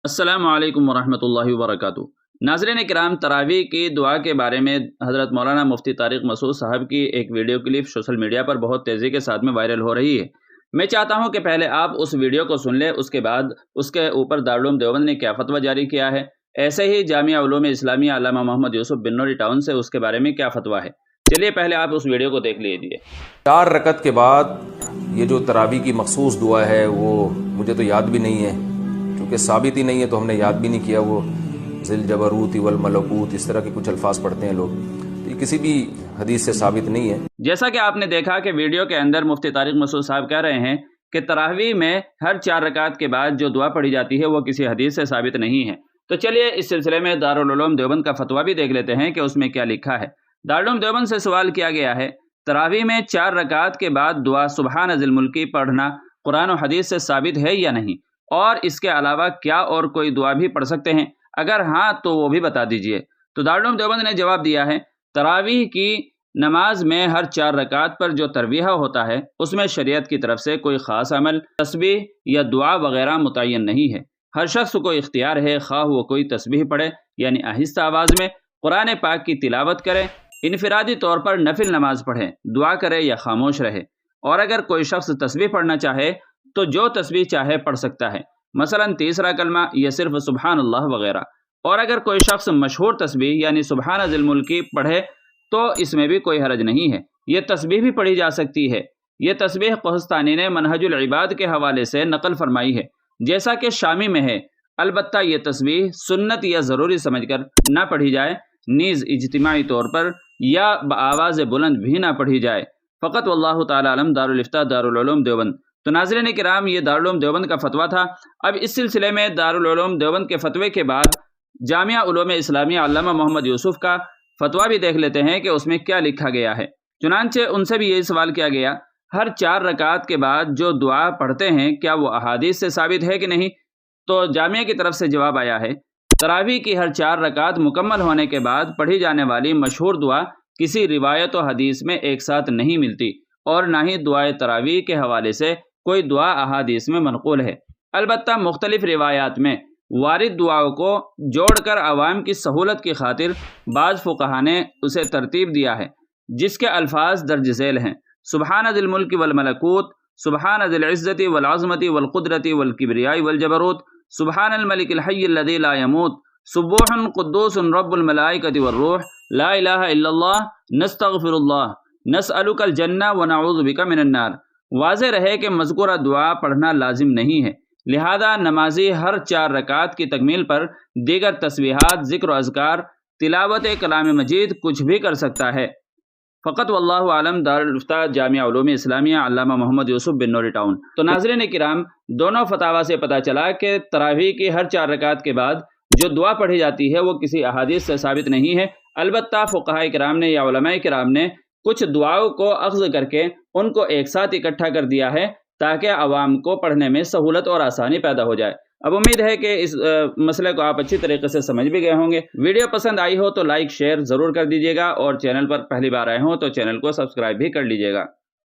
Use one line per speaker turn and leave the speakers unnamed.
السلام علیکم ورحمۃ اللہ وبرکاتہ۔ ناظرین کرام، تراویح کی دعا کے بارے میں حضرت مولانا مفتی طارق مسعود صاحب کی ایک ویڈیو کلپ سوشل میڈیا پر بہت تیزی کے ساتھ میں وائرل ہو رہی ہے۔ میں چاہتا ہوں کہ پہلے آپ اس ویڈیو کو سن لیں، اس کے بعد اس کے اوپر دارالعلوم دیوبند نے کیا فتویٰ جاری کیا ہے، ایسے ہی جامعہ علوم اسلامیہ علامہ محمد یوسف بنوری ٹاؤن سے اس کے بارے میں کیا فتویٰ ہے۔ چلیے پہلے آپ اس ویڈیو کو دیکھ لیجیے۔
4 رکعت کے بعد یہ جو تراویح کی مخصوص دعا ہے وہ مجھے تو یاد بھی نہیں ہے، کیونکہ ثابت ہی نہیں ہے تو ہم نے یاد بھی نہیں کیا۔ وہ ذل جبروت والملکوت اس طرح کے کچھ الفاظ پڑھتے ہیں لوگ، تو یہ کسی بھی حدیث سے ثابت نہیں ہے۔
جیسا کہ آپ نے دیکھا کہ ویڈیو کے اندر مفتی طارق مسعود صاحب کہہ رہے ہیں کہ تراویح میں ہر 4 رکعت کے بعد جو دعا پڑھی جاتی ہے وہ کسی حدیث سے ثابت نہیں ہے۔ تو چلیے اس سلسلے میں دارالعلوم دیوبند کا فتویٰ بھی دیکھ لیتے ہیں کہ اس میں کیا لکھا ہے۔ دارالعلوم دیوبند سے سوال کیا گیا ہے، تراویح میں 4 رکعت کے بعد دعا سبحان ذی الملکی پڑھنا قرآن و حدیث سے ثابت ہے یا نہیں، اور اس کے علاوہ کیا اور کوئی دعا بھی پڑھ سکتے ہیں؟ اگر ہاں تو وہ بھی بتا دیجئے۔ تو دارالعلوم دیوبند نے جواب دیا ہے، تراویح کی نماز میں ہر 4 رکعت پر جو ترویحہ ہوتا ہے اس میں شریعت کی طرف سے کوئی خاص عمل، تسبیح یا دعا وغیرہ متعین نہیں ہے۔ ہر شخص کو اختیار ہے، خواہ وہ کوئی تسبیح پڑھے یعنی آہستہ آواز میں، قرآن پاک کی تلاوت کرے، انفرادی طور پر نفل نماز پڑھے، دعا کرے یا خاموش رہے۔ اور اگر کوئی شخص تسبیح پڑھنا چاہے تو جو تسبیح چاہے پڑھ سکتا ہے، مثلا تیسرا کلمہ یا صرف سبحان اللہ وغیرہ۔ اور اگر کوئی شخص مشہور تسبیح یعنی سبحان ذی الملکی پڑھے تو اس میں بھی کوئی حرج نہیں ہے، یہ تسبیح بھی پڑھی جا سکتی ہے۔ یہ تسبیح قحطانی نے منہج العباد کے حوالے سے نقل فرمائی ہے، جیسا کہ شامی میں ہے۔ البتہ یہ تسبیح سنت یا ضروری سمجھ کر نہ پڑھی جائے، نیز اجتماعی طور پر یا بآواز بلند بھی نہ پڑھی جائے۔ فقط واللہ تعالی علم۔ دارالفتاء دارالعلوم دیوبند۔ تو ناظرین کرام، یہ دارالعلوم دیوبند کا فتویٰ تھا۔ اب اس سلسلے میں دارالعلوم دیوبند کے فتوے کے بعد جامعہ علوم اسلامیہ علامہ محمد یوسف کا فتویٰ بھی دیکھ لیتے ہیں کہ اس میں کیا لکھا گیا ہے۔ چنانچہ ان سے بھی یہی سوال کیا گیا، ہر 4 رکعت کے بعد جو دعا پڑھتے ہیں کیا وہ احادیث سے ثابت ہے کہ نہیں؟ تو جامعہ کی طرف سے جواب آیا ہے، تراویح کی ہر 4 رکعت مکمل ہونے کے بعد پڑھی جانے والی مشہور دعا کسی روایت و حدیث میں ایک ساتھ نہیں ملتی، اور نہ ہی دعائے تراویح کے حوالے سے کوئی دعا احادیث میں منقول ہے۔ البتہ مختلف روایات میں وارد دعاؤں کو جوڑ کر عوام کی سہولت کی خاطر بعض فقہا نے اسے ترتیب دیا ہے، جس کے الفاظ درج ذیل ہیں: سبحان ذی الملک والملکوت، سبحان ذی العزت والعظمت والقدرت والکبریاء والجبروت، سبحان الملک الحی الذی لا یموت، سبوح قدوس رب الملائکۃ والروح، لا الہ الا اللہ، نستغفر اللہ، نسألک الجنہ ونعوذ بک من النار۔ واضح رہے کہ مذکورہ دعا پڑھنا لازم نہیں ہے، لہذا نمازی ہر 4 رکعت کی تکمیل پر دیگر تسبیحات، ذکر و اذکار، تلاوت کلام مجید کچھ بھی کر سکتا ہے۔ فقط واللہ عالم۔ دارالفتاء جامعہ علوم اسلامیہ علامہ محمد یوسف بنوری ٹاؤن۔ تو ناظرین کرام، دونوں فتاوی سے پتہ چلا کہ تراویح کی ہر 4 رکعت کے بعد جو دعا پڑھی جاتی ہے وہ کسی احادیث سے ثابت نہیں ہے۔ البتہ فقہاء کرام نے یا علماء کرام نے کچھ دعاؤں کو اخذ کر کے ان کو ایک ساتھ اکٹھا کر دیا ہے تاکہ عوام کو پڑھنے میں سہولت اور آسانی پیدا ہو جائے۔ اب امید ہے کہ اس مسئلے کو آپ اچھی طریقے سے سمجھ بھی گئے ہوں گے۔ ویڈیو پسند آئی ہو تو لائک شیئر ضرور کر دیجیے گا، اور چینل پر پہلی بار آئے ہوں تو چینل کو سبسکرائب بھی کر لیجیے گا۔